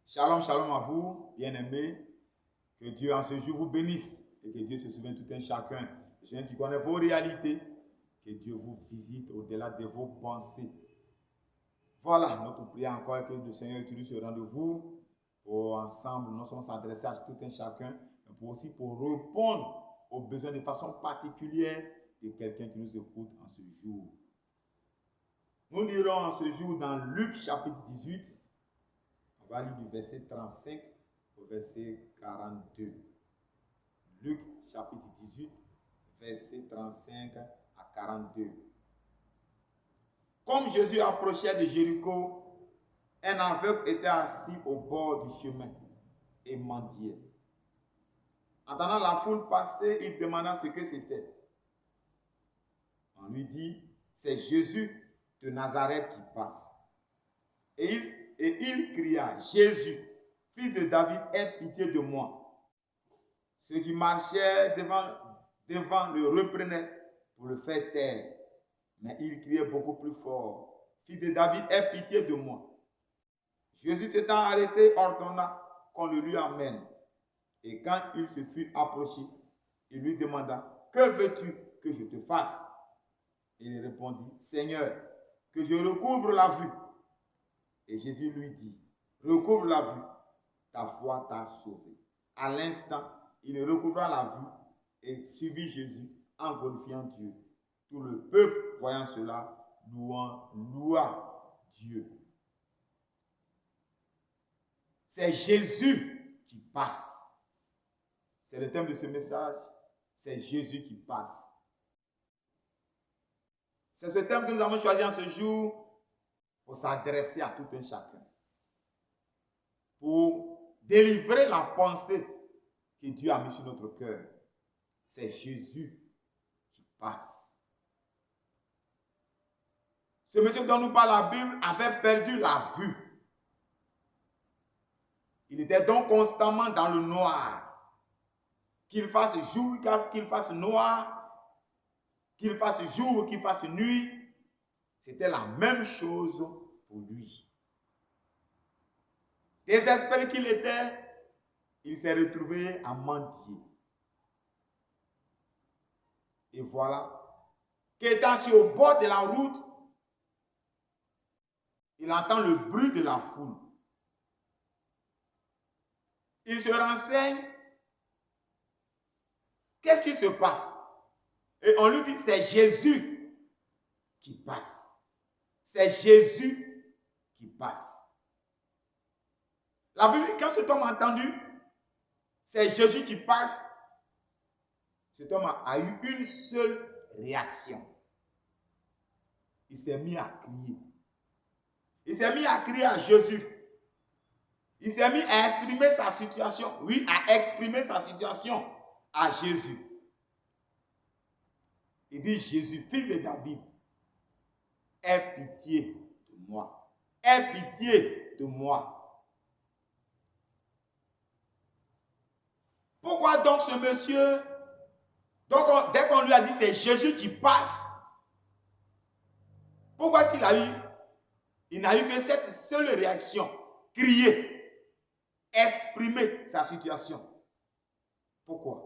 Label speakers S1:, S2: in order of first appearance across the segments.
S1: Shalom, shalom à vous, bien-aimés. Que Dieu en ce jour vous bénisse et que Dieu se souvienne tout un chacun. Seigneur, tu connais vos réalités. Que Dieu vous visite au-delà de vos pensées. Voilà, notre prière encore est que le Seigneur utilise ce rendez-vous pour ensemble, non seulement s'adresser à tout un chacun, mais aussi pour répondre aux besoins de façon particulière de quelqu'un qui nous écoute en ce jour. Nous lirons en ce jour dans Luc chapitre 18. On va lire du verset 35 au verset 42. Luc chapitre 18, verset 35 à 42. Comme Jésus approchait de Jéricho, un aveugle était assis au bord du chemin et mendiait. Entendant la foule passer, il demanda ce que c'était. On lui dit, c'est Jésus de Nazareth qui passe. Et il cria, Jésus, fils de David, aie pitié de moi. Ceux qui marchaient devant le reprenaient pour le faire taire. Mais il criait beaucoup plus fort, fils de David, aie pitié de moi. Jésus s'étant arrêté, ordonna qu'on le lui amène. Et quand il se fut approché, il lui demanda, que veux-tu que je te fasse? Il répondit, Seigneur, que je recouvre la vue. Et Jésus lui dit, recouvre la vue, ta foi t'a sauvé. À l'instant, il recouvra la vue et suivit Jésus en glorifiant Dieu. Tout le peuple, voyant cela, loua Dieu. C'est Jésus qui passe. C'est le thème de ce message. C'est Jésus qui passe. C'est ce thème que nous avons choisi en ce jour pour s'adresser à tout un chacun. Pour délivrer la pensée que Dieu a mise sur notre cœur. C'est Jésus qui passe. Ce monsieur dont nous parle la Bible avait perdu la vue. Il était donc constamment dans le noir. Qu'il fasse jour, qu'il fasse noir, qu'il fasse jour, qu'il fasse nuit, c'était la même chose pour lui. Désespéré qu'il était, il s'est retrouvé à mendier. Et voilà, qu'étant sur au bord de la route, il entend le bruit de la foule. Il se renseigne. Qu'est-ce qui se passe? Et on lui dit, c'est Jésus qui passe. C'est Jésus qui passe. La Bible dit, quand cet homme a entendu, c'est Jésus qui passe, cet homme a eu une seule réaction. Il s'est mis à crier. Il s'est mis à crier à Jésus. Il s'est mis à exprimer sa situation. Oui, à exprimer sa situation à Jésus. Il dit, Jésus, fils de David, aie pitié de moi. Aie pitié de moi. Pourquoi donc ce monsieur, dès qu'on lui a dit c'est Jésus qui passe, pourquoi est-ce qu'il a eu? Il n'a eu que cette seule réaction, crier, exprimer sa situation. Pourquoi?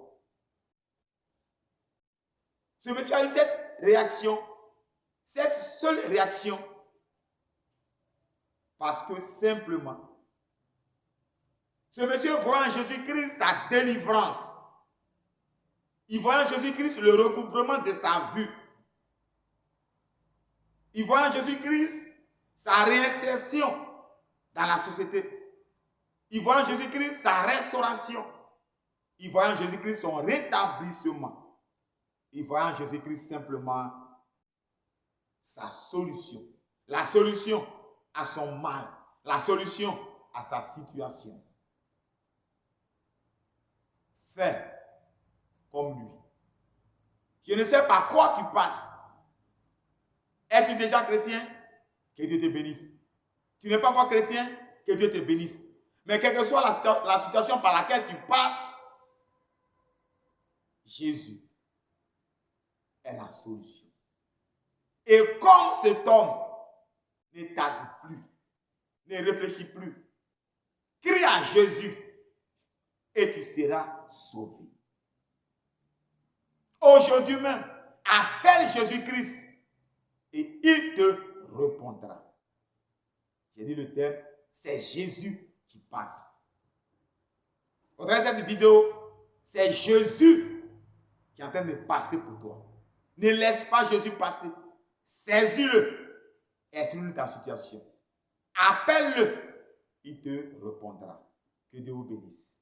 S1: Ce monsieur a eu cette réaction, cette seule réaction, parce que simplement, ce monsieur voit en Jésus-Christ sa délivrance. Il voit en Jésus-Christ le recouvrement de sa vue. Il voit en Jésus-Christ sa réinsertion dans la société. Il voit en Jésus-Christ sa restauration. Il voit en Jésus-Christ son rétablissement. Il voit en Jésus-Christ simplement sa solution. La solution à son mal. La solution à sa situation. Fais comme lui. Je ne sais pas quoi tu passes. Es-tu déjà chrétien? Que Dieu te bénisse. Tu n'es pas encore chrétien? Que Dieu te bénisse. Mais quelle que soit la situation par laquelle tu passes, Jésus est la solution. Et comme cet homme ne tarde plus, ne réfléchit plus, crie à Jésus et tu seras sauvé. Aujourd'hui même, appelle Jésus-Christ et il te répondra. J'ai dit le thème, c'est Jésus qui passe. Au travers de cette vidéo, c'est Jésus qui est en train de passer pour toi. Ne laisse pas Jésus passer. Saisis-le. Exprime-lui ta situation. Appelle-le. Il te répondra. Que Dieu vous bénisse.